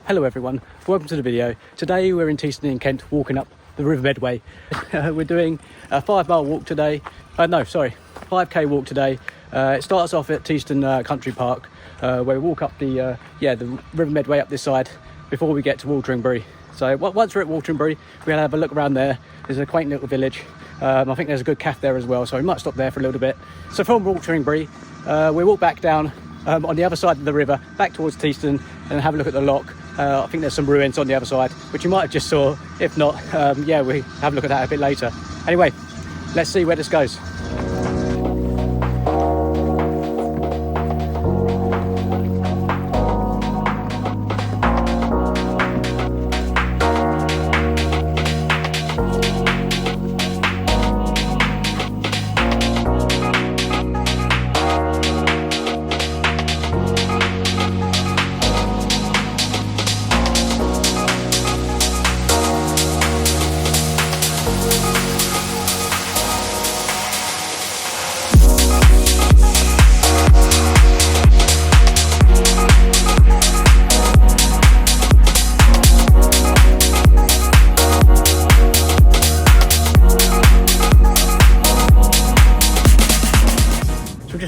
Hello everyone, welcome to the video. Today we're in Teston in Kent, walking up the River Medway. We're doing a 5-mile walk today. 5k walk today. It starts off at Teston Country Park, where we walk up the River Medway up this side before we get to Wateringbury. So once we're at Wateringbury, we'll have a look around there. There's a quaint little village. I think there's a good cafe there as well, so we might stop there for a little bit. So from Wateringbury, we walk back down on the other side of the river, back towards Teston, and have a look at the lock. I think there's some ruins on the other side, which you might have just saw. If not, we have a look at that a bit later. Anyway, let's see where this goes.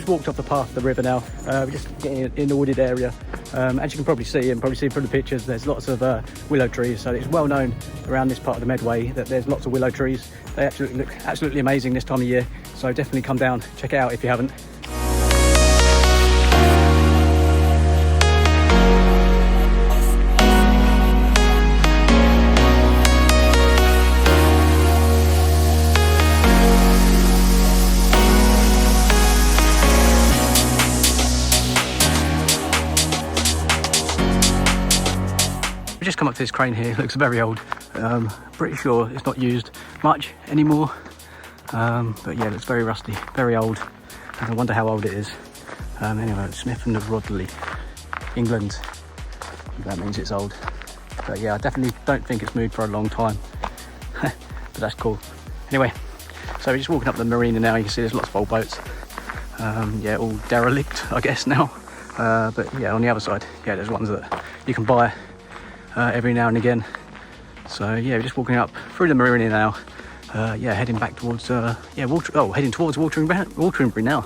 Walked off the path of the river now. We're just getting in the wooded area. As you can probably see, from the pictures, there's lots of willow trees, so it's well known around this part of the Medway that there's lots of willow trees. They absolutely look absolutely amazing this time of year, so definitely come down, check it out if you haven't. We just come up to this crane here. It looks very old. Pretty sure it's not used much anymore. But yeah, it looks very rusty, very old. And I wonder how old it is. Anyway, it's Smith and Rodley, England. That means it's old. But yeah, I definitely don't think it's moved for a long time. But that's cool. Anyway, so we're just walking up the marina now. You can see there's lots of old boats. All derelict, I guess now. But yeah, on the other side, yeah, there's ones that you can buy every now and again. So yeah, we're just walking up through the marina now. Heading back towards heading towards Wateringbury now.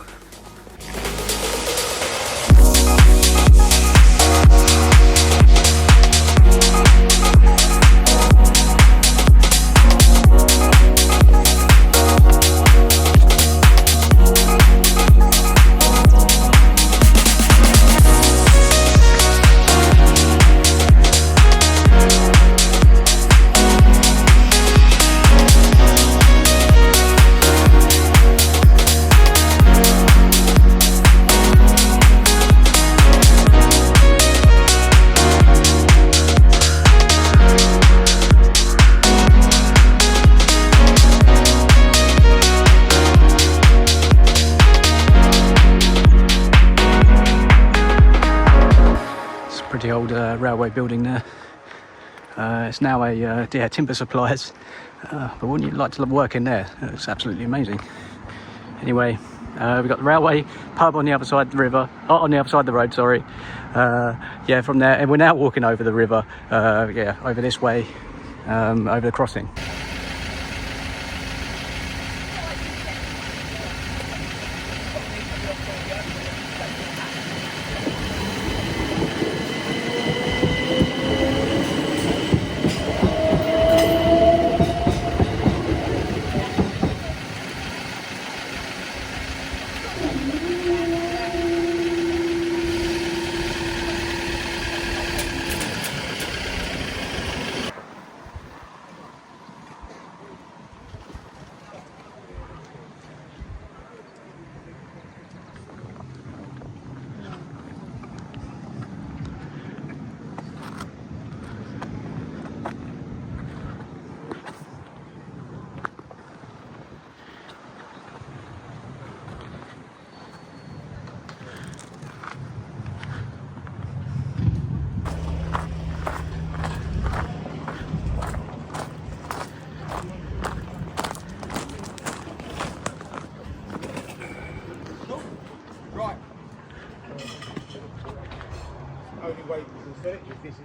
Pretty old railway building there. It's now a timber suppliers, but wouldn't you like to work in there? It's absolutely amazing. Anyway, we've got the railway pub on the other side of the river, on the other side of the road, sorry. From there, and we're now walking over the river, over this way, over the crossing.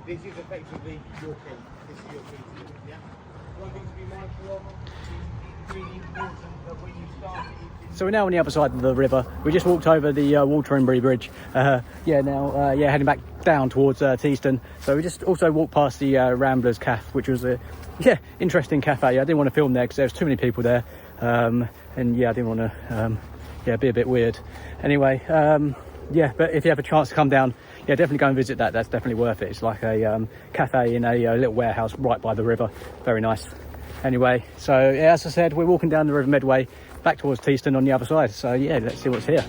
This is effectively your key. This is your key to it, yeah? One thing to be mindful of is really important that when you start it, So we're now on the other side of the river. We just walked over the Wateringbury Bridge. Heading back down towards Teston. So we just also walked past the Ramblers Café, which was a interesting cafe. I didn't want to film there because there was too many people there, and I didn't want to be a bit weird. Anyway, but if you have a chance to come down, definitely go and visit that. That's definitely worth it. It's like a cafe in a little warehouse right by the river. Very nice. Anyway, so as I said, we're walking down the River Medway back towards Teston on the other side. So let's see what's here.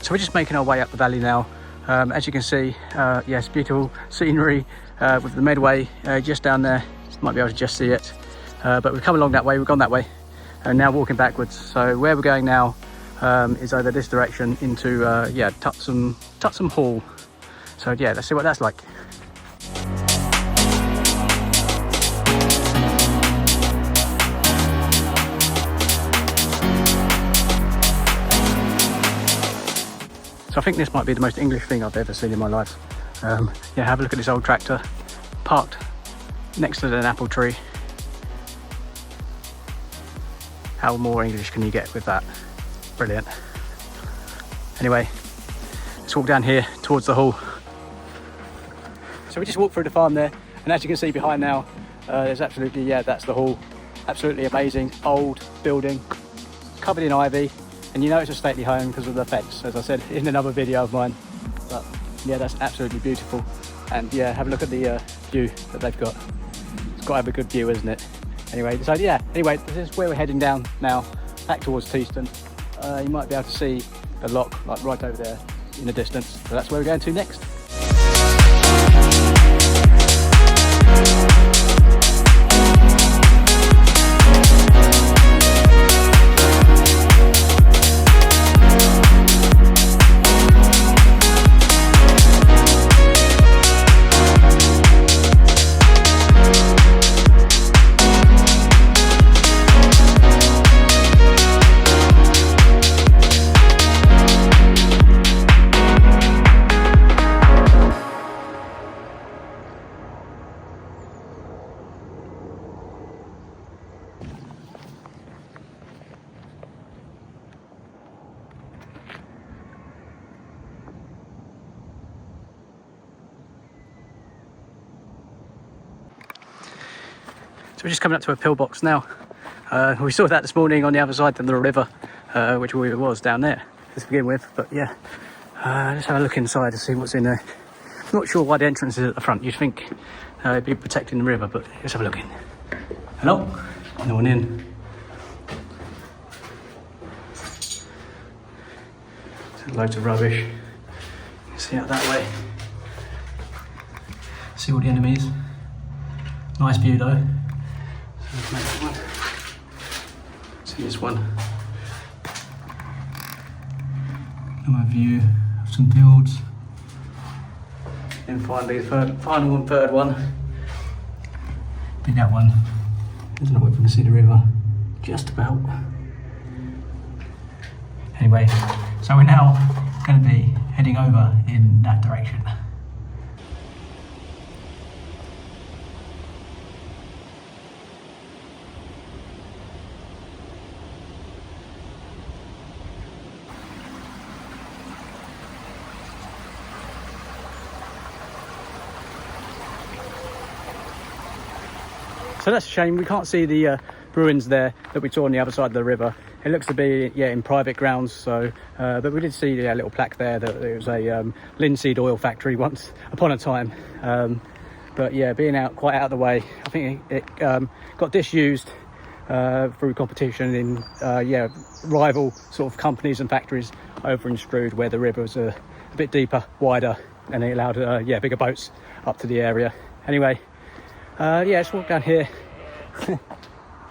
So we're just making our way up the valley now. As you can see, yes, beautiful scenery with the Medway just down there. You might be able to just see it. But we've come along that way, we've gone that way, and now walking backwards. So where we're going now is over this direction into Tutsham Hall. So let's see what that's like. So I think this might be the most English thing I've ever seen in my life. Have a look at this old tractor parked next to an apple tree. How more English can you get with that? Brilliant. Anyway, let's walk down here towards the hall. So we just walked through the farm there, and as you can see behind now, there's absolutely, that's the hall. Absolutely amazing, old building, covered in ivy. And you know it's a stately home because of the fence, as I said in another video of mine. But that's absolutely beautiful. And have a look at the view that they've got. It's got to have a good view, isn't it? Anyway, so this is where we're heading down now, back towards Teston. You might be able to see the lock like right over there in the distance. So that's where we're going to next. So we're just coming up to a pillbox now. We saw that this morning on the other side of the river, which was down there to begin with. But let's have a look inside to see what's in there. Not sure why the entrance is at the front. You'd think it'd be protecting the river, but let's have a look in. Hello? No one in. Loads of rubbish. You can see out that way. See all the enemies. Nice view though. So let's make that one. See this one. Another view of some fields. And finally the final and third one. Be that one. I don't know if we can see the river. Just about. Anyway, so we're now going to be heading over in that direction. So that's a shame, we can't see the ruins there that we saw on the other side of the river. It looks to be in private grounds. So, but we did see a little plaque there that it was a linseed oil factory once upon a time. But yeah, being quite out of the way, I think it got disused through competition in rival sort of companies and factories over in Strood, where the river was a bit deeper, wider, and it allowed bigger boats up to the area. Anyway, let's walk down here.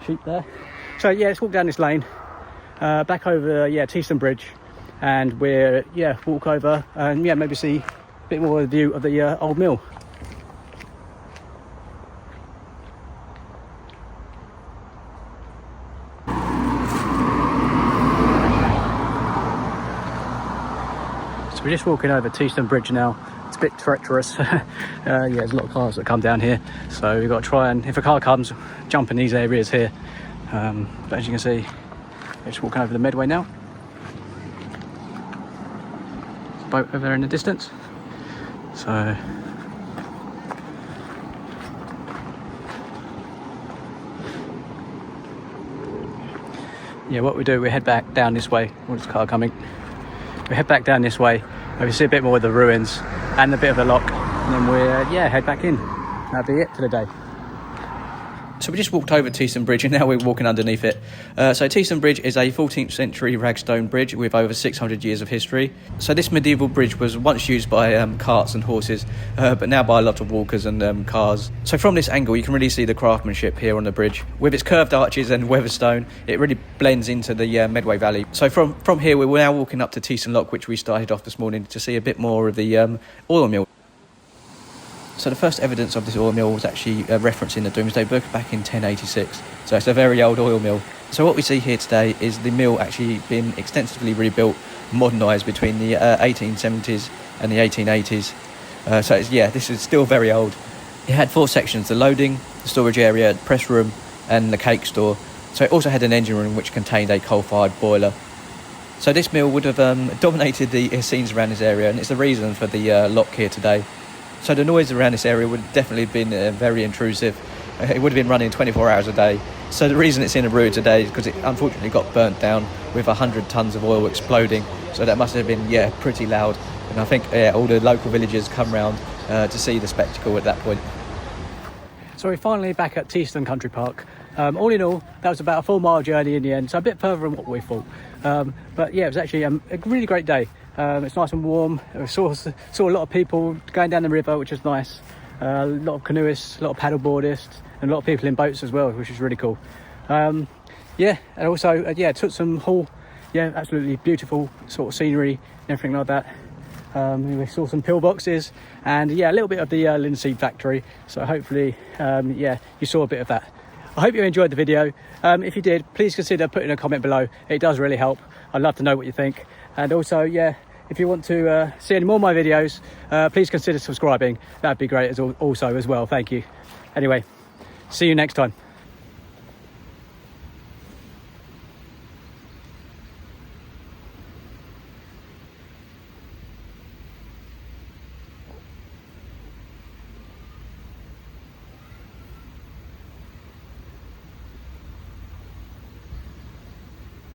Sheep there. So yeah, let's walk down this lane back over Teston Bridge, and we're walk over and maybe see a bit more of the view of the old mill. So we're just walking over Teston Bridge now. It's a bit treacherous. There's a lot of cars that come down here, so we've got to try and, if a car comes, jump in these areas here. But as you can see, we're just walking over the Medway now. There's a boat over there in the distance. So what we do, we head back down this way. What's the car coming? We head back down this way, and we see a bit more of the ruins and a bit of the lock, and then we head back in. That'll be it for the day. So we just walked over Teston Bridge, and now we're walking underneath it. So Teston Bridge is a 14th century ragstone bridge with over 600 years of history. So this medieval bridge was once used by carts and horses, but now by a lot of walkers and cars. So from this angle you can really see the craftsmanship here on the bridge. With its curved arches and weatherstone, it really blends into the Medway Valley. So from here we're now walking up to Teston Lock, which we started off this morning to see a bit more of the oil mill. So the first evidence of this oil mill was actually referenced in the Domesday Book back in 1086. So it's a very old oil mill. So what we see here today is the mill actually been extensively rebuilt, modernised between the 1870s and the 1880s. This is still very old. It had 4 sections: the loading, the storage area, the press room and the cake store. So it also had an engine room which contained a coal-fired boiler. So this mill would have dominated the scenes around this area, and it's the reason for the lock here today. So the noise around this area would have definitely been very intrusive. It would have been running 24 hours a day. So the reason it's in a ruin today is because it unfortunately got burnt down with 100 tonnes of oil exploding. So that must have been, pretty loud. And I think all the local villagers come round to see the spectacle at that point. So we're finally back at Teston Country Park. All in all, that was about a 4-mile journey in the end, so a bit further than what we thought. But yeah, it was actually a really great day. It's nice and warm. We saw a lot of people going down the river, which is nice. A lot of canoeists, a lot of paddleboardists, and a lot of people in boats as well, which is really cool. And also Tutsham Hall. Yeah, absolutely beautiful sort of scenery and everything like that. We saw some pillboxes and a little bit of the linseed factory. So hopefully, you saw a bit of that. I hope you enjoyed the video. If you did, please consider putting a comment below. It does really help. I'd love to know what you think. And also, if you want to see any more of my videos, please consider subscribing. That'd be great as well. Thank you. Anyway, see you next time.